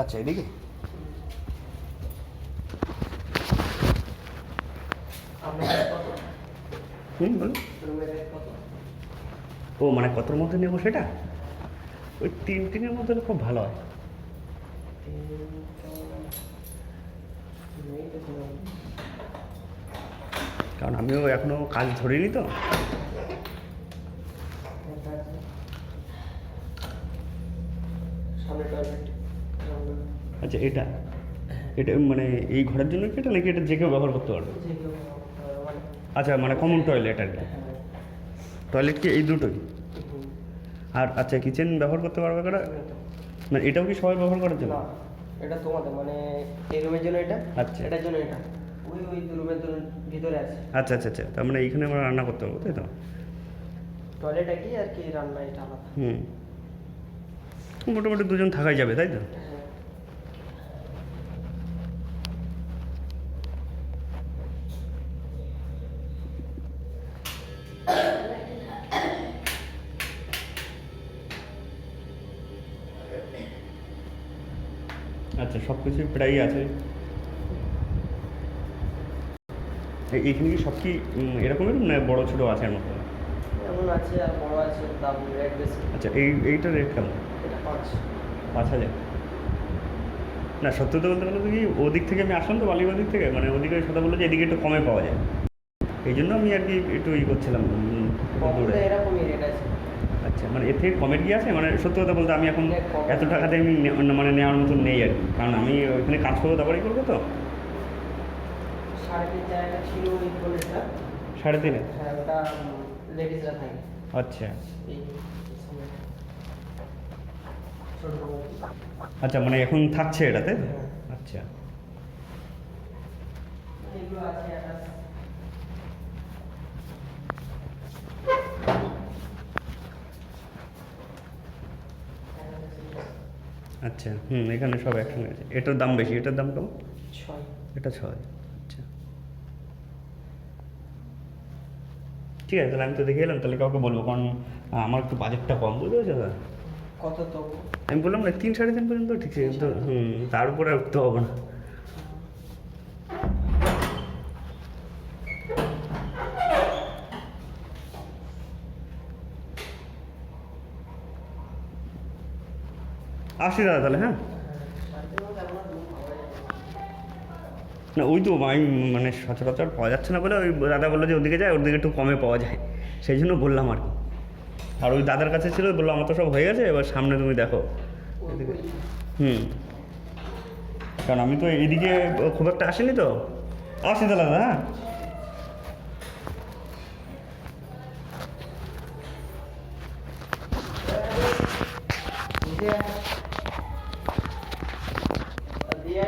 আচ্ছা, এদিকে বলুন। ও মানে কতর মধ্যে নেবো সেটা? ওই 3-3-এর মধ্যে খুব ভালো হয়। কারণ আমিও এখনো কাজ ধরিনি তো। আচ্ছা, এটা এটা মানে এই ঘরের জন্য কি এটা, নাকি এটা যে কেউ ব্যবহার করতে পারবে? আচ্ছা, মানে কমন টয়লেট আর কি। টয়লেট কি এই দুটোই? আর আচ্ছা, কিচেন ব্যবহার করতে পারবে কারা? মানে এটাও কি সবাই ব্যবহার করার জন্য? এটা তোমাদের মানে এই রুমের জন্য এটা, আচ্ছা। এটার জন্য এটা, ওই ওই রুমের ভিতরে আছে। আচ্ছা আচ্ছা আচ্ছা, তার মানে এইখানে আমরা রান্না করতে পারবো, তাই তো? টয়লেট একই আর কি, রান্না এটা আলাদা। মোটামুটি দুজন থাকাই যাবে, তাই তো? আচ্ছা, সব কিছুই প্রায়ই আছে। এইখানে কি সব কি এরকমের না বড় ছোটো আছে এর মতো? এমন আছে আর বড় আছে, দাম রেট বেশি। আচ্ছা, এইটার রেট কেমন? এটা 5,000? না, সত্যি কথা বলতে গেলে কি, ওদিক থেকে আমি আসলাম তো, বালিগঞ্জ দিক থেকে, মানে ওদিকে সাথে বললো যে এদিকে একটু কমে পাওয়া যায়, এই জন্য আমি আর কি একটু করছিলাম দূরে। এরকমই রেট আছে। আচ্ছা, মানে এর থেকে কমের কি আছে? মানে সত্যি কথা বলতে আমি এখন এত টাকাতে আমি মানে নেওয়ার মতন নেই আর কি, কারণ আমি ওইখানে কাজ করবো, তারপরেই করবো তো। 3.5 ছিল ওই কলেজটা। 3.5? হ্যাঁ, ওটা লেডিসরা থাকে। আচ্ছা এই সময় ছোট আচ্ছা, মানে এখন থাকছে এটাতে? হ্যাঁ। আচ্ছা এগুলো আছে একটা। আচ্ছা, এখানে সব একসঙ্গে আছে। এটার দাম বেশি, এটার দাম কম? 6। এটা 6। আচ্ছা, ঠিক আছে, তাহলে আমি তো দেখে এলাম, তাহলে কাউকে বলবো, কারণ আমার একটু বাজেটটা কম, বুঝতে পারছো দাদা? কত তো? আমি বললাম না 3-3.5 পর্যন্ত ঠিক আছে, কিন্তু তার উপরে উঠতে হবে না। আসি দাদা তাহলে, হ্যাঁ। না, ওই তো আমি মানে সচরাচর পাওয়া যাচ্ছে না বলে ওই দাদা বললো যে ওদিকে যায়, ওদিকে একটু কমে পাওয়া যায়, সেই জন্য বললাম আর কি। আর ওই দাদার কাছে ছিল, বললো আমার তো সব হয়ে গেছে, এবার সামনে তুমি দেখো এদিকে। কারণ আমি তো এদিকে খুব একটা আসিনি তো। আসি তাহলে দাদা, হ্যাঁ। দিয়ে